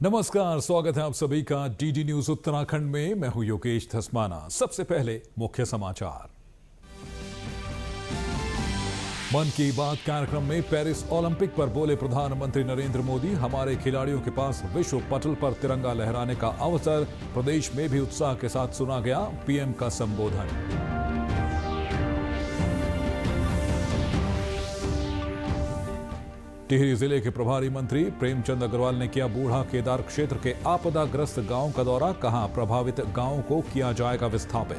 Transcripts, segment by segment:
नमस्कार, स्वागत है आप सभी का डीडी न्यूज उत्तराखंड में। मैं हूं योगेश धस्माना। सबसे पहले मुख्य समाचार। मन की बात कार्यक्रम में पेरिस ओलंपिक पर बोले प्रधानमंत्री नरेंद्र मोदी। हमारे खिलाड़ियों के पास विश्व पटल पर तिरंगा लहराने का अवसर। प्रदेश में भी उत्साह के साथ सुना गया पीएम का संबोधन। टिहरी जिले के प्रभारी मंत्री प्रेमचंद अग्रवाल ने किया बूढ़ा केदार क्षेत्र के आपदाग्रस्त गांव का दौरा। कहा, प्रभावित गांवों को किया जाएगा विस्थापित।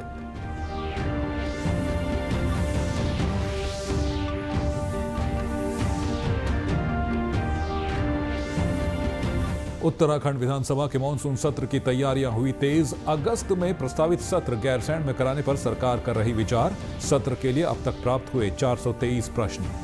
उत्तराखंड विधानसभा के मानसून सत्र की तैयारियां हुई तेज। अगस्त में प्रस्तावित सत्र गैरसैंण में कराने पर सरकार कर रही विचार। सत्र के लिए अब तक प्राप्त हुए 423 प्रश्न।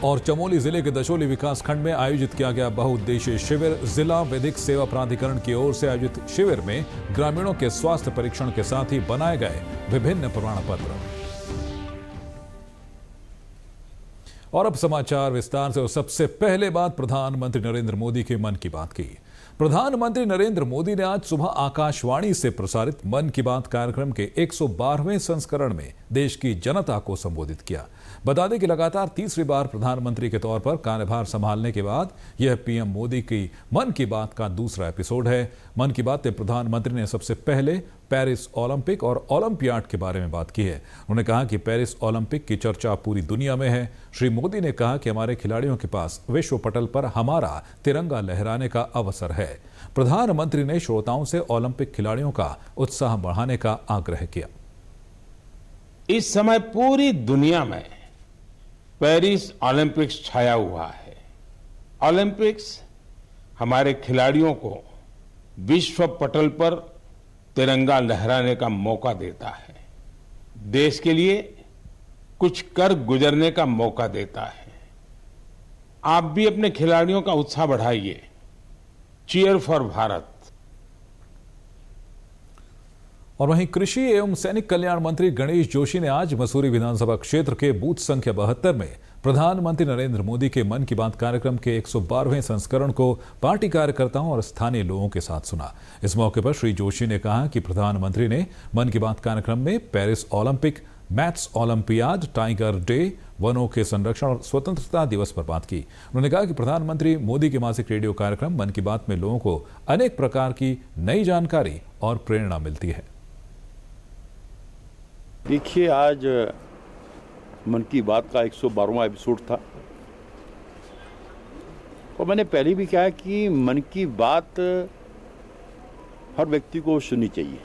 और चमोली जिले के दशोली विकासखंड में आयोजित किया गया बहुउद्देशीय शिविर। जिला विधिक सेवा प्राधिकरण की ओर से आयोजित शिविर में ग्रामीणों के स्वास्थ्य परीक्षण के साथ ही बनाए गए विभिन्न प्रमाण पत्र। और अब समाचार विस्तार से। और सबसे पहले बात प्रधानमंत्री नरेंद्र मोदी के मन की बात की। प्रधानमंत्री नरेंद्र मोदी ने आज सुबह आकाशवाणी से प्रसारित मन की बात कार्यक्रम के 112वें संस्करण में देश की जनता को संबोधित किया। बता दें कि लगातार तीसरी बार प्रधानमंत्री के तौर पर कार्यभार संभालने के बाद यह पीएम मोदी की मन की बात का दूसरा एपिसोड है। मन की बात में प्रधानमंत्री ने सबसे पहले पेरिस ओलंपिक और ओलंपियाड के बारे में बात की है। उन्होंने कहा कि पेरिस ओलंपिक की चर्चा पूरी दुनिया में है। श्री मोदी ने कहा कि हमारे खिलाड़ियों के पास विश्व पटल पर हमारा तिरंगा लहराने का अवसर है। प्रधानमंत्री ने श्रोताओं से ओलंपिक खिलाड़ियों का उत्साह बढ़ाने का आग्रह किया। इस समय पूरी दुनिया में पेरिस ओलंपिक्स छाया हुआ है। ओलंपिक्स हमारे खिलाड़ियों को विश्व पटल पर तिरंगा लहराने का मौका देता है, देश के लिए कुछ कर गुजरने का मौका देता है। आप भी अपने खिलाड़ियों का उत्साह बढ़ाइए। Cheer for Bharat. और वहीं कृषि एवं सैनिक कल्याण मंत्री गणेश जोशी ने आज मसूरी विधानसभा क्षेत्र के बूथ संख्या 72 में प्रधानमंत्री नरेंद्र मोदी के मन की बात कार्यक्रम के 112वें संस्करण को पार्टी कार्यकर्ताओं और स्थानीय लोगों के साथ सुना। इस मौके पर श्री जोशी ने कहा कि प्रधानमंत्री ने मन की बात कार्यक्रम में Paris Olympic, maths olympiad, tiger day, वनों के संरक्षण और स्वतंत्रता दिवस पर बात की। उन्होंने कहा कि प्रधानमंत्री मोदी के मासिक रेडियो कार्यक्रम मन की बात में लोगों को अनेक प्रकार की नई जानकारी और प्रेरणा मिलती है। देखिए, आज मन की बात का 112वां एपिसोड था और मैंने पहले भी कहा कि मन की बात हर व्यक्ति को सुननी चाहिए।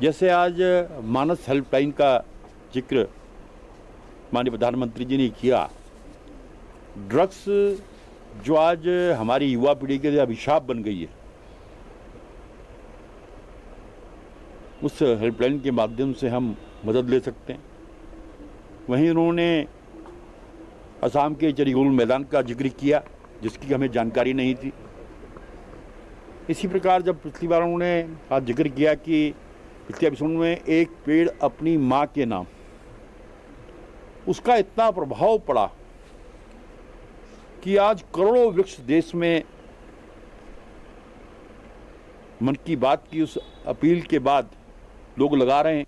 जैसे आज मानस हेल्पलाइन का जिक्र माननीय प्रधानमंत्री जी ने किया। ड्रग्स जो आज हमारी युवा पीढ़ी के लिए अभिशाप बन गई है, उस हेल्पलाइन के माध्यम से हम मदद ले सकते हैं। वहीं उन्होंने असम के चरीगोल मैदान का जिक्र किया, जिसकी हमें जानकारी नहीं थी। इसी प्रकार जब पिछली बार उन्होंने आज जिक्र किया कि पिछले एपिसोड में एक पेड़ अपनी माँ के नाम, उसका इतना प्रभाव पड़ा कि आज करोड़ों वृक्ष देश में मन की बात की उस अपील के बाद लोग लगा रहे हैं।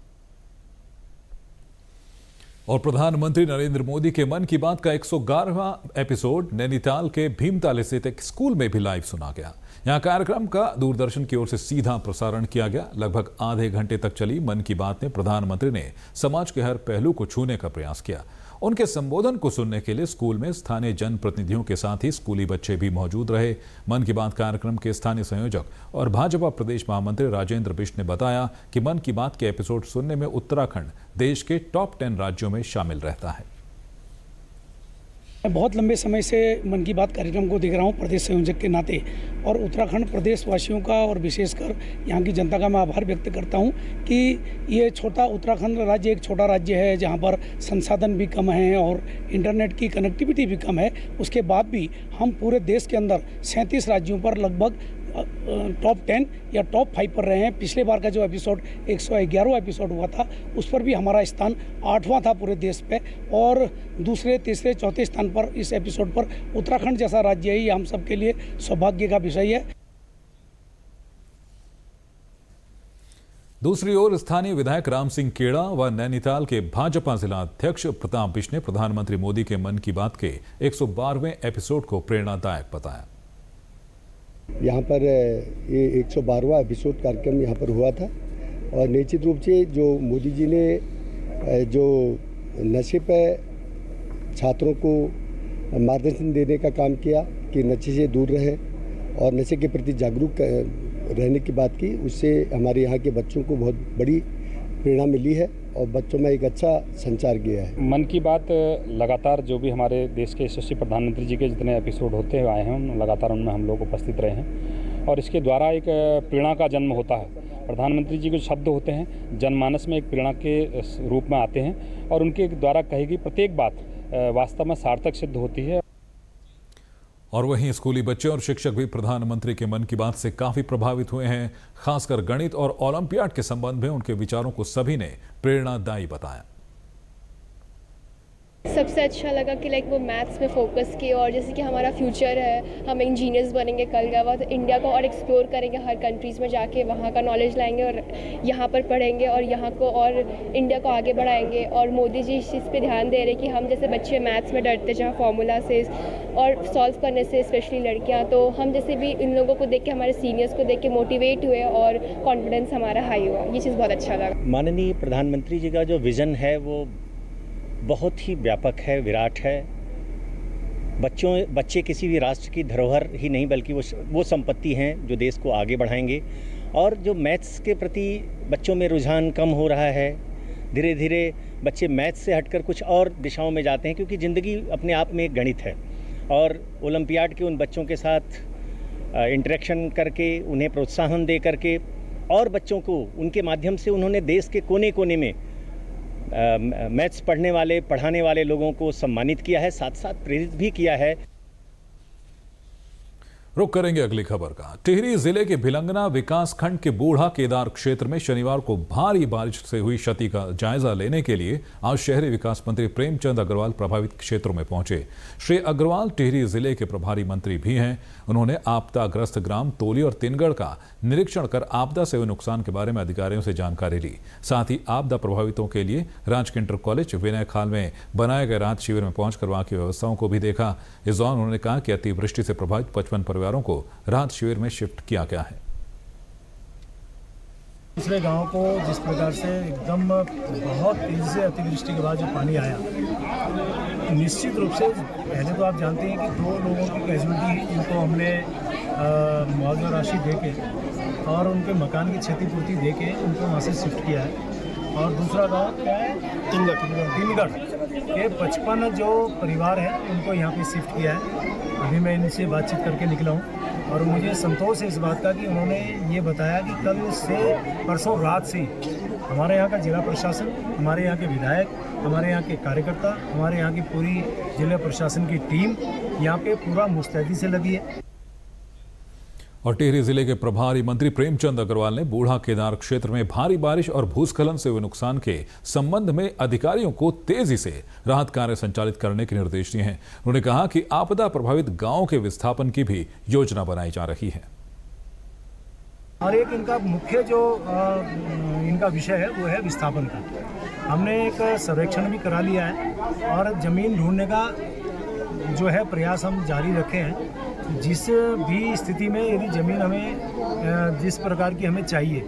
और प्रधानमंत्री नरेंद्र मोदी के मन की बात का 111वां एपिसोड नैनीताल के भीमताल स्थित एक स्कूल में भी लाइव सुना गया। यहां कार्यक्रम का दूरदर्शन की ओर से सीधा प्रसारण किया गया। लगभग आधे घंटे तक चली मन की बात में प्रधानमंत्री ने समाज के हर पहलू को छूने का प्रयास किया। उनके संबोधन को सुनने के लिए स्कूल में स्थानीय जनप्रतिनिधियों के साथ ही स्कूली बच्चे भी मौजूद रहे। मन की बात कार्यक्रम के स्थानीय संयोजक और भाजपा प्रदेश महामंत्री राजेंद्र बिष्ट ने बताया कि मन की बात के एपिसोड सुनने में उत्तराखंड देश के टॉप 10 राज्यों में शामिल रहता है। मैं बहुत लंबे समय से मन की बात कार्यक्रम को देख रहा हूं प्रदेश संयोजक के नाते, और उत्तराखंड प्रदेशवासियों का और विशेषकर यहाँ की जनता का मैं आभार व्यक्त करता हूं कि ये छोटा उत्तराखंड राज्य एक छोटा राज्य है जहाँ पर संसाधन भी कम हैं और इंटरनेट की कनेक्टिविटी भी कम है। उसके बाद भी हम पूरे देश के अंदर 37 राज्यों पर लगभग टॉप 10 या टॉप 5 पर रहे हैं। पिछले बार का जो एपिसोड 111वां एपिसोड हुआ था उस पर भी हमारा स्थान 8वां था पूरे देश पे, और दूसरे, तीसरे, चौथे स्थान पर इस एपिसोड पर उत्तराखंड जैसा राज्य है, ये हम सब के लिए सौभाग्य का विषय है। दूसरी ओर स्थानीय विधायक राम सिंह केड़ा व नैनीताल के भाजपा जिला अध्यक्ष प्रताप बिश्ट ने प्रधानमंत्री मोदी के मन की बात के 112वें एपिसोड को प्रेरणादायक बताया। यहाँ पर ये 112वां एपिसोड कार्यक्रम यहाँ पर हुआ था, और निश्चित रूप से जो मोदी जी ने जो नशे पर छात्रों को मार्गदर्शन देने का काम किया कि नशे से दूर रहे और नशे के प्रति जागरूक रहने की बात की, उससे हमारे यहाँ के बच्चों को बहुत बड़ी प्रेरणा मिली है और बच्चों में एक अच्छा संचार गया है। मन की बात लगातार जो भी हमारे देश के यशस्वी प्रधानमंत्री जी के जितने एपिसोड होते हुए आए हैं, लगातार उनमें हम लोग उपस्थित रहे हैं, और इसके द्वारा एक प्रेरणा का जन्म होता है। प्रधानमंत्री जी के शब्द होते हैं जनमानस में एक प्रेरणा के रूप में आते हैं, और उनके द्वारा कही गई प्रत्येक बात वास्तव में सार्थक सिद्ध होती है। और वहीं स्कूली बच्चे और शिक्षक भी प्रधानमंत्री के मन की बात से काफी प्रभावित हुए हैं। खासकर गणित और ओलंपियाड के संबंध में उनके विचारों को सभी ने प्रेरणादायी बताया। सबसे अच्छा लगा कि वो मैथ्स में फोकस किए, और जैसे कि हमारा फ्यूचर है, हम इंजीनियर्स बनेंगे कल का वक्त, इंडिया को और एक्सप्लोर करेंगे, हर कंट्रीज़ में जाके वहाँ का नॉलेज लाएंगे और यहाँ पर पढ़ेंगे और यहाँ को और इंडिया को आगे बढ़ाएंगे। और मोदी जी इस चीज़ पे ध्यान दे रहे कि हम जैसे बच्चे मैथ्स में डरते जहाँ फार्मूला से और सॉल्व करने से, स्पेशली लड़कियाँ, तो हम जैसे भी इन लोगों को देख के, हमारे सीनियर्स को देख के मोटिवेट हुए और कॉन्फिडेंस हमारा हाई हुआ। ये चीज़ बहुत अच्छा लगा। माननीय प्रधानमंत्री जी का जो विज़न है वो बहुत ही व्यापक है, विराट है। बच्चे किसी भी राष्ट्र की धरोहर ही नहीं बल्कि वो संपत्ति हैं जो देश को आगे बढ़ाएंगे। और जो मैथ्स के प्रति बच्चों में रुझान कम हो रहा है, धीरे धीरे बच्चे मैथ्स से हटकर कुछ और दिशाओं में जाते हैं, क्योंकि ज़िंदगी अपने आप में एक गणित है। और ओलंपियाड के उन बच्चों के साथ इंटरेक्शन करके, उन्हें प्रोत्साहन दे करके, और बच्चों को उनके माध्यम से उन्होंने देश के कोने कोने में मैथ्स पढ़ने वाले, पढ़ाने वाले लोगों को सम्मानित किया है, साथ साथ प्रेरित भी किया है। रुक करेंगे अगली खबर का। टिहरी जिले के भिलंगना विकासखंड के बूढ़ा केदार क्षेत्र में शनिवार को भारी बारिश से हुई क्षति का जायजा लेने के लिए आज शहरी विकास मंत्री प्रेमचंद अग्रवाल प्रभावित क्षेत्रों में पहुंचे। श्री अग्रवाल टिहरी जिले के प्रभारी मंत्री भी हैं। उन्होंने आपदाग्रस्त ग्राम तोली और तिनगढ़ का निरीक्षण कर आपदा से हुए नुकसान के बारे में अधिकारियों से जानकारी ली। साथ ही आपदा प्रभावितों के लिए राजकीय इंटर कॉलेज विनय खाल में बनाए गए राहत शिविर में पहुंचकर वहां की व्यवस्थाओं को भी देखा। इस दौरान उन्होंने कहा कि अतिवृष्टि से प्रभावित 55 परिवारों को राहत शिविर में शिफ्ट किया गया है। दूसरे गांव को जिस प्रकार से एकदम बहुत तेजी से अतिवृष्टि के बाद जो पानी आया, निश्चित रूप से पहले तो आप जानते हैं कि 2 लोगों की कैजुअलिटी, जिनको हमने मुआवजा राशि देके और उनके मकान की क्षतिपूर्ति देके उनको वहाँ से शिफ्ट किया है। और दूसरा गांव क्या है, तिनगढ़ के 55 जो परिवार हैं उनको यहाँ पे शिफ्ट किया है। अभी मैं इनसे बातचीत करके निकला हूँ और मुझे संतोष है इस बात का कि उन्होंने ये बताया कि कल से परसों रात से हमारे यहाँ का जिला प्रशासन, हमारे यहाँ के विधायक, हमारे यहाँ के कार्यकर्ता, हमारे यहाँ की पूरी जिला प्रशासन की टीम यहाँ पे पूरा मुस्तैदी से लगी है। और टिहरी जिले के प्रभारी मंत्री प्रेमचंद अग्रवाल ने बूढ़ा केदार क्षेत्र में भारी बारिश और भूस्खलन से हुए नुकसान के संबंध में अधिकारियों को तेजी से राहत कार्य संचालित करने के निर्देश दिए हैं। उन्होंने कहा कि आपदा प्रभावित गांवों के विस्थापन की भी योजना बनाई जा रही है। और एक इनका मुख्य जो इनका विषय है वो है विस्थापन का। हमने एक सर्वेक्षण भी करा लिया है और जमीन ढूंढने का जो है प्रयास हम जारी रखे हैं। जिस भी स्थिति में यदि ज़मीन हमें जिस प्रकार की हमें चाहिए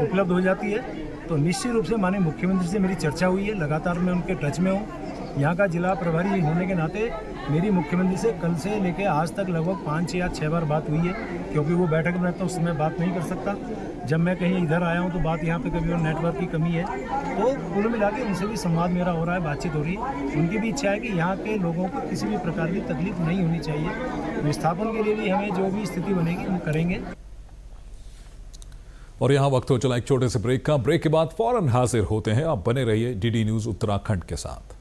उपलब्ध हो जाती है तो निश्चित रूप से माननीय मुख्यमंत्री से मेरी चर्चा हुई है। लगातार मैं उनके टच में हूँ। यहाँ का जिला प्रभारी होने के नाते मेरी मुख्यमंत्री से कल से लेकर आज तक लगभग 5 या 6 बार बात हुई है, क्योंकि वो बैठक में तो उस समय बात नहीं कर सकता। जब मैं कहीं इधर आया हूँ तो बात यहाँ पे कभी और नेटवर्क की कमी है, तो कुल मिला के उनसे भी संवाद मेरा हो रहा है, बातचीत हो रही है। उनकी भी इच्छा है कि यहाँ के लोगों को किसी भी प्रकार की तकलीफ नहीं होनी चाहिए। विस्थापन के लिए भी हमें जो भी स्थिति बनेगी हम करेंगे। और यहाँ वक्त हो चला एक छोटे से ब्रेक का। ब्रेक के बाद फौरन हाजिर होते हैं। आप बने रहिए डीडी न्यूज उत्तराखंड के साथ।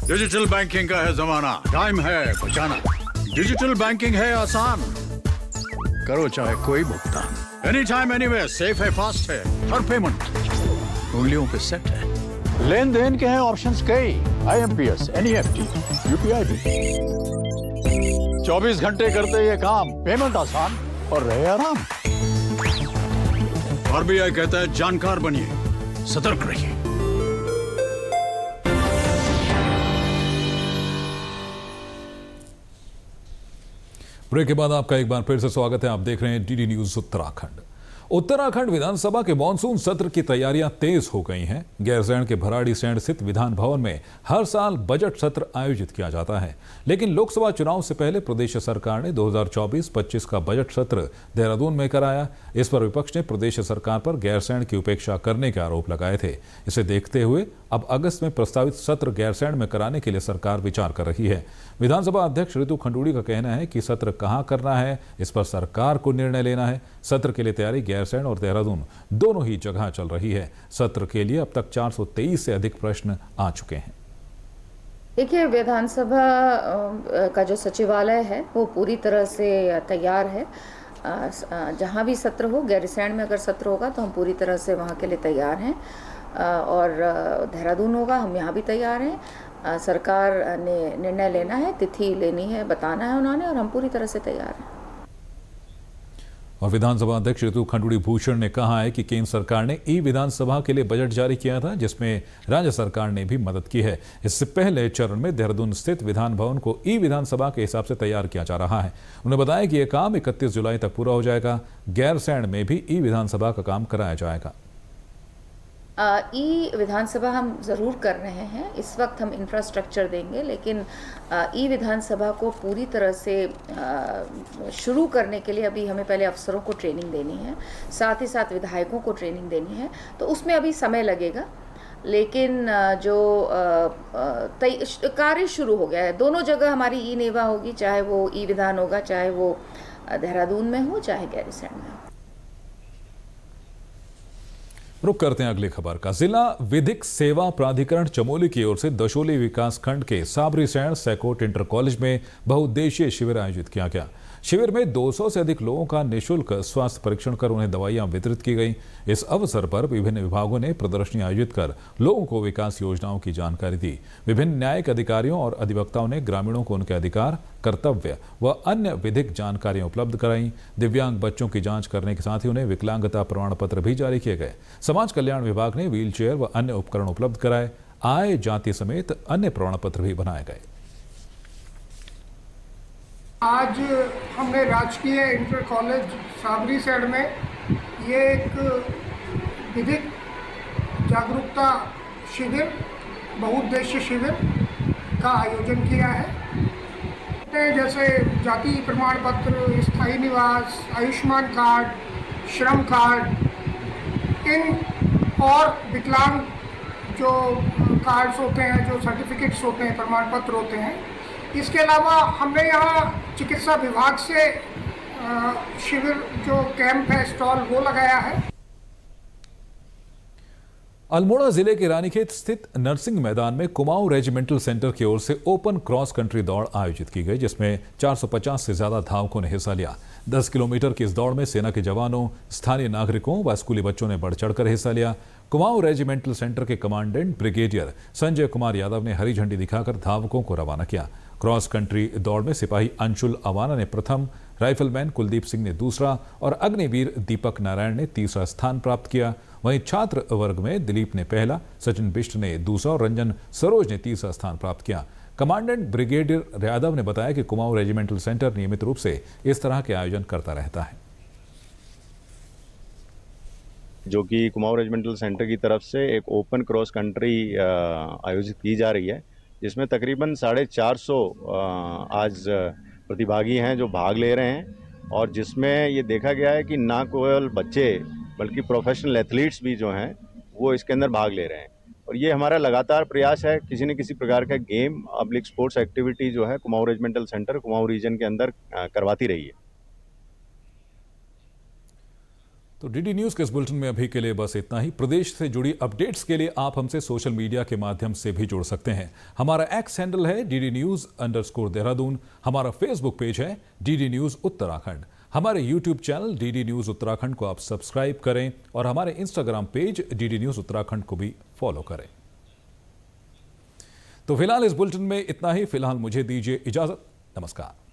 डिजिटल बैंकिंग का है जमाना, टाइम है बचाना। डिजिटल बैंकिंग है आसान, करो चाहे कोई भुगतान, एनी टाइम एनीवेयर, सेफ है, फास्ट है, हर पेमेंट उंगलियों पे सेट है। लेन देन के हैं ऑप्शंस कई, IMPS, NEFT, UPI भी। 24 घंटे करते ये काम, पेमेंट आसान और रहे आराम। RBI कहता है जानकार बनिए, सतर्क रहिए। ब्रेक के बाद आपका एक बार फिर से स्वागत है। आप देख रहे हैं DD न्यूज उत्तराखंड। उत्तराखंड विधानसभा के मानसून सत्र की तैयारियां तेज हो गई हैं। गैरसैंण के भराड़ीसैंण स्थित विधान भवन में हर साल बजट सत्र आयोजित किया जाता है, लेकिन लोकसभा चुनाव से पहले प्रदेश सरकार ने 2024-25 का बजट सत्र देहरादून में कराया। इस पर विपक्ष ने प्रदेश सरकार पर गैरसैंण की उपेक्षा करने के आरोप लगाए थे। इसे देखते हुए अब अगस्त में प्रस्तावित सत्र गैरसैंण में कराने के लिए सरकार विचार कर रही है। विधानसभा अध्यक्ष ऋतु खंडूड़ी का कहना है कि सत्र कहां करना है, इस पर सरकार को निर्णय लेना है। सत्र के लिए तैयारी गैरसैंण और देहरादून दोनों ही जगह चल रही है। सत्र के लिए अब तक 423 से अधिक प्रश्न आ चुके हैं। देखिए, विधानसभा का जो सचिवालय है वो पूरी तरह से तैयार है। जहाँ भी सत्र हो, गैरसैंण में अगर सत्र होगा तो हम पूरी तरह से वहाँ के लिए तैयार हैं, और देहरादून होगा, हम यहाँ भी तैयार हैं। सरकार ने निर्णय लेना है, तिथि लेनी है, बताना है उन्होंने, और हम पूरी तरह से तैयार हैं। और विधानसभा अध्यक्ष ऋतु खंडूड़ी भूषण ने कहा है कि केंद्र सरकार ने विधानसभा के लिए बजट जारी किया था, जिसमें राज्य सरकार ने भी मदद की है। इससे पहले चरण में देहरादून स्थित विधान भवन को विधानसभा के हिसाब से तैयार किया जा रहा है। उन्होंने बताया कि यह काम 31 जुलाई तक पूरा हो जाएगा। गैरसैंण में भी विधानसभा का काम कराया जाएगा। विधानसभा हम ज़रूर कर रहे हैं। इस वक्त हम इंफ्रास्ट्रक्चर देंगे, लेकिन विधानसभा को पूरी तरह से शुरू करने के लिए अभी हमें पहले अफसरों को ट्रेनिंग देनी है, साथ ही साथ विधायकों को ट्रेनिंग देनी है, तो उसमें अभी समय लगेगा। लेकिन जो कार्य शुरू हो गया है, दोनों जगह हमारी नेवा होगी, चाहे वो विधान होगा, चाहे वो देहरादून में हो, चाहे गैरसैंण में हो। रुक करते हैं अगली खबर का। जिला विधिक सेवा प्राधिकरण चमोली की ओर से दशोली विकास खंड के साबरीसैंण सैकोट इंटर कॉलेज में बहुउद्देशीय शिविर आयोजित किया गया। शिविर में 200 से अधिक लोगों का निःशुल्क स्वास्थ्य परीक्षण कर उन्हें दवाइयां वितरित की गई। इस अवसर पर विभिन्न विभागों ने प्रदर्शनी आयोजित कर लोगों को विकास योजनाओं की जानकारी दी। विभिन्न न्यायिक अधिकारियों और अधिवक्ताओं ने ग्रामीणों को उनके अधिकार, कर्तव्य व अन्य विधिक जानकारियां उपलब्ध कराई। दिव्यांग बच्चों की जांच करने के साथ ही उन्हें विकलांगता प्रमाण पत्र भी जारी किए गए। समाज कल्याण विभाग ने व्हील चेयर व अन्य उपकरण उपलब्ध कराए। आय, जाति समेत अन्य प्रमाण पत्र भी बनाए गए। आज हमने राजकीय इंटर कॉलेज साबरीसैंण में ये एक विधिक जागरूकता शिविर, बहुउद्देशीय शिविर का आयोजन किया है। जैसे जाति प्रमाण पत्र, स्थायी निवास, आयुष्मान कार्ड, श्रम कार्ड, इन और विकलांग जो कार्ड्स होते हैं, जो सर्टिफिकेट्स होते हैं, प्रमाण पत्र होते हैं। इसके अलावा हमने यहाँ चिकित्सा विभाग से शिविर जो कैंप है, स्टॉल, वो लगाया है। अल्मोड़ा जिले के रानीखेत स्थित नरसिंह मैदान में कुमाऊं रेजिमेंटल सेंटर की ओर से ओपन क्रॉस कंट्री दौड़ आयोजित की गई, जिसमें 450 से ज्यादा धावकों ने हिस्सा लिया। 10 किलोमीटर की इस दौड़ में सेना के जवानों, स्थानीय नागरिकों व स्कूली बच्चों ने बढ़ चढ़कर हिस्सा लिया। कुमाऊं रेजिमेंटल सेंटर के कमांडेंट ब्रिगेडियर संजय कुमार यादव ने हरी झंडी दिखाकर धावकों को रवाना किया। क्रॉस कंट्री दौड़ में सिपाही अंशुल अवाना ने प्रथम, राइफलमैन कुलदीप सिंह ने दूसरा और अग्निवीर दीपक नारायण ने तीसरा स्थान प्राप्त किया। वहीं छात्र वर्ग में दिलीप ने पहला, सचिन बिष्ट ने दूसरा और रंजन सरोज ने तीसरा स्थान प्राप्त किया। कमांडेंट ब्रिगेडियर यादव ने बताया कि कुमाऊं रेजिमेंटल सेंटर नियमित रूप से इस तरह के आयोजन करता रहता है, जो कि कुमाऊं रेजिमेंटल सेंटर की तरफ से एक ओपन क्रॉस कंट्री आयोजित की जा रही है, जिसमें तकरीबन 450 आज प्रतिभागी हैं जो भाग ले रहे हैं, और जिसमें ये देखा गया है कि ना केवल बच्चे बल्कि प्रोफेशनल एथलीट्स भी जो हैं वो इसके अंदर भाग ले रहे हैं। और ये हमारा लगातार प्रयास है, किसी न किसी प्रकार का गेम, पब्लिक स्पोर्ट्स एक्टिविटी जो है Kumaon regimental centre Kumaon region के अंदर करवाती रही है। तो डीडी न्यूज़ के इस बुलेटिन में अभी के लिए बस इतना ही। प्रदेश से जुड़ी अपडेट्स के लिए आप हमसे सोशल मीडिया के माध्यम से भी जुड़ सकते हैं। हमारा एक्स हैंडल है DD News_देहरादून। हमारा फेसबुक पेज है DD News उत्तराखंड। हमारे YouTube channel DD News Uttarakhand को आप सब्सक्राइब करें और हमारे Instagram page DD News Uttarakhand को भी फॉलो करें। तो फिलहाल इस बुलेटिन में इतना ही। फिलहाल मुझे दीजिए इजाजत। नमस्कार।